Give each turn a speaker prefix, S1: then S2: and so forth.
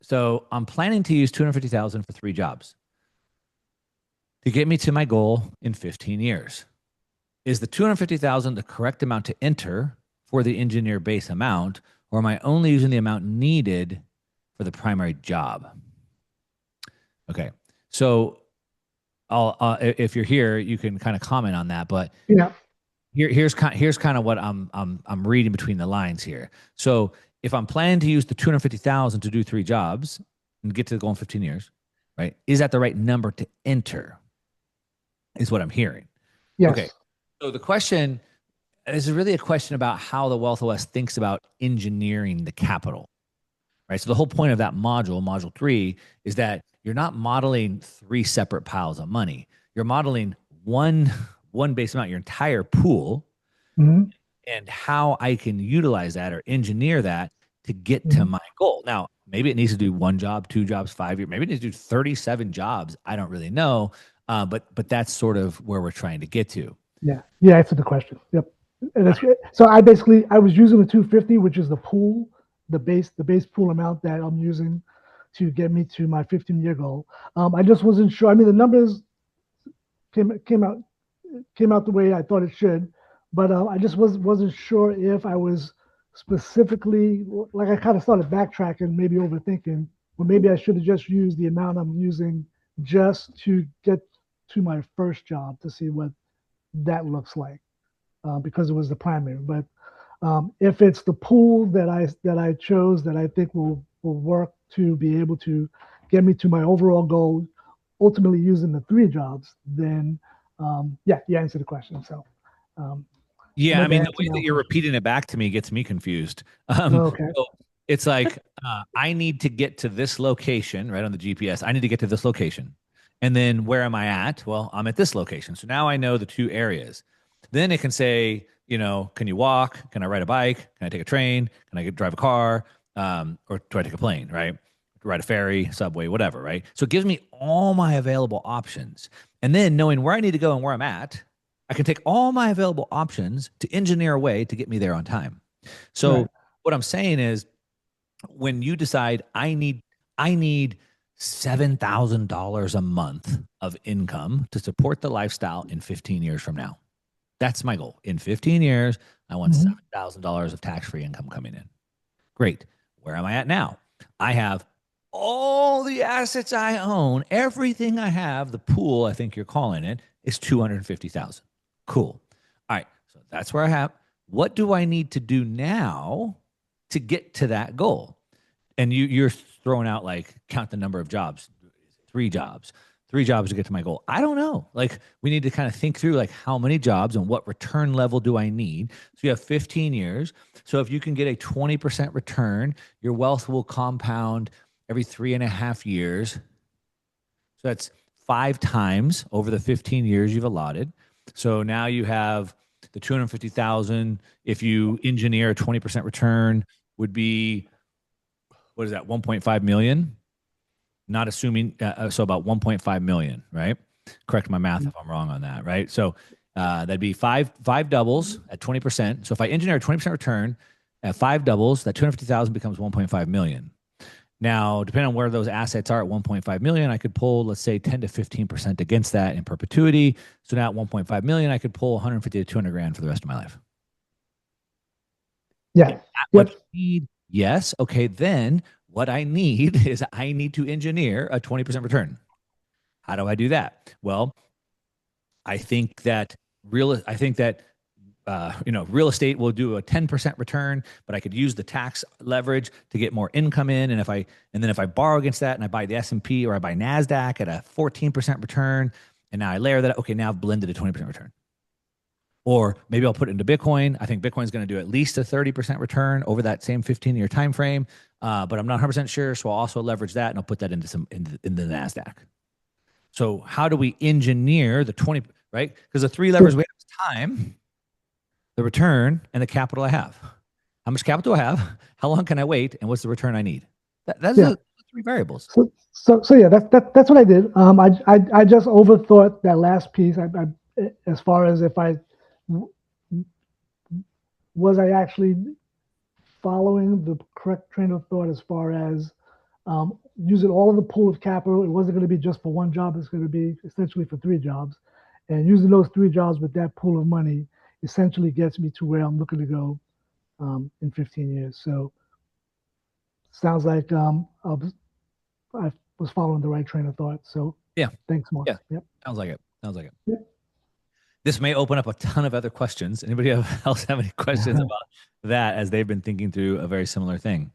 S1: So I'm planning to use 250,000 for 3 jobs to get me to my goal in 15 years. Is the 250,000 the correct amount to enter for the engineer base amount, or am I only using the amount needed for the primary job? Okay. So if you're here, you can kind of comment on that. But
S2: Yeah.
S1: here's kind of what I'm reading between the lines here. So if I'm planning to use the 250,000 to do 3 jobs and get to the goal in 15 years, right? Is that the right number to enter? Is what I'm hearing. Okay.
S2: Yes.
S1: So the question is really a question about how the Wealth OS thinks about engineering the capital, right? So the whole point of that module, module 3, is that you're not modeling 3 separate piles of money. You're modeling one base amount, your entire pool,
S2: Hmm.
S1: and how I can utilize that or engineer that to get to
S2: Hmm.
S1: my goal. Now, maybe it needs to do 1 job, 2 jobs, 5 years. Maybe it needs to do 37 jobs. I don't really know. But that's sort of where we're trying to get to.
S2: Yeah. Yeah. Answered the question. Yep. And
S1: All
S2: it's, so I was using the 250, which is the pool, the base pool amount that I'm using to get me to my 15-year goal. I just wasn't sure. I mean, the numbers came came out came out the way I thought it should, but I just wasn't sure if I was specifically, like, I kind of started backtracking, maybe overthinking, or maybe I should have just used the amount I'm using just to get to my first job to see what that looks like, because it was the primary. But if it's the pool that I chose that I think will work to be able to get me to my overall goal, ultimately using the 3 jobs, then yeah, you answered the question. So
S1: Yeah, I
S2: but to
S1: mean, the
S2: answer
S1: way
S2: your
S1: that
S2: own
S1: you're
S2: question.
S1: repeating it back to me gets me confused.
S2: Okay.
S1: So it's like I need to get to this location, right on the GPS. I need to get to this location. And then where am I at? Well, I'm at this location. So now I know the 2 areas. Then it can say, can you walk? Can I ride a bike? Can I take a train? Can I drive a car? Or do I take a plane, right? Ride a ferry, subway, whatever, right? So it gives me all my available options. And then knowing where I need to go and where I'm at, I can take all my available options to engineer a way to get me there on time. So
S2: Right.
S1: what I'm saying is when you decide I need $7,000 a month of income to support the lifestyle in 15 years from now. That's my goal. In 15 years, I want
S2: Mm-hmm.
S1: $7,000 of tax-free income coming in. Great. Where am I at now? I have all the assets I own, everything I have, the pool, I think you're calling it, is 250,000. Cool. All right. So that's where I have. What do I need to do now to get to that goal? And you're throwing out like count the number of jobs, 3 jobs, 3 jobs to get to my goal. I don't know. Like we need to kind of think through like how many jobs and what return level do I need? So you have 15 years. So if you can get a 20% return, your wealth will compound every 3.5 years. So that's 5 times over the 15 years you've allotted. So now you have the 250,000. If you engineer a 20% return, would be what is that? 1.5 million. Not assuming so about 1.5 million, right? Correct my math if I'm wrong on that, right? So that'd be five doubles at 20%. So if I engineer a 20% return at 5 doubles, that 250,000 becomes 1.5 million. Now, depending on where those assets are at 1.5 million, I could pull, let's say, 10 to 15% against that in perpetuity. So now at 1.5 million, I could pull 150 to 200 grand for the rest of my life. Is
S2: Yeah.
S1: that what
S2: Yep.
S1: you need? Yes. Okay. Then what I need is I need to engineer a 20% return. How do I do that? Well, I think that I think that real estate will do a 10% return, but I could use the tax leverage to get more income in. And then if I borrow against that and I buy the S&P or I buy NASDAQ at a 14% return, and now I layer that, okay, now I've blended a 20% return. Or maybe I'll put it into Bitcoin. I think Bitcoin's going to do at least a 30% return over that same 15-year time frame. But I'm not 100% sure. So I'll also leverage that and I'll put that into in the NASDAQ. So how do we engineer the 20, right? Because the 3 levers we have is time, the return, and the capital I have. How much capital do I have? How long can I wait? And what's the return I need? That's
S2: Yeah.
S1: the 3 variables.
S2: So yeah, that's what I did. I just overthought that last piece. As far as if I was I actually following the correct train of thought as far as Using all of the pool of capital. It wasn't going to be just for one job. It's going to be essentially for three jobs. And using those three jobs with that pool of money essentially gets me to where I'm looking to go in 15 years. So sounds like I was following the right train of thought. So
S1: Yeah.
S2: thanks, Mark.
S1: Yeah.
S2: Yep.
S1: Sounds like it. Sounds like it.
S2: Yep.
S1: This may open up a ton of other questions. Anybody else have any questions about that as they've been thinking through a very similar thing?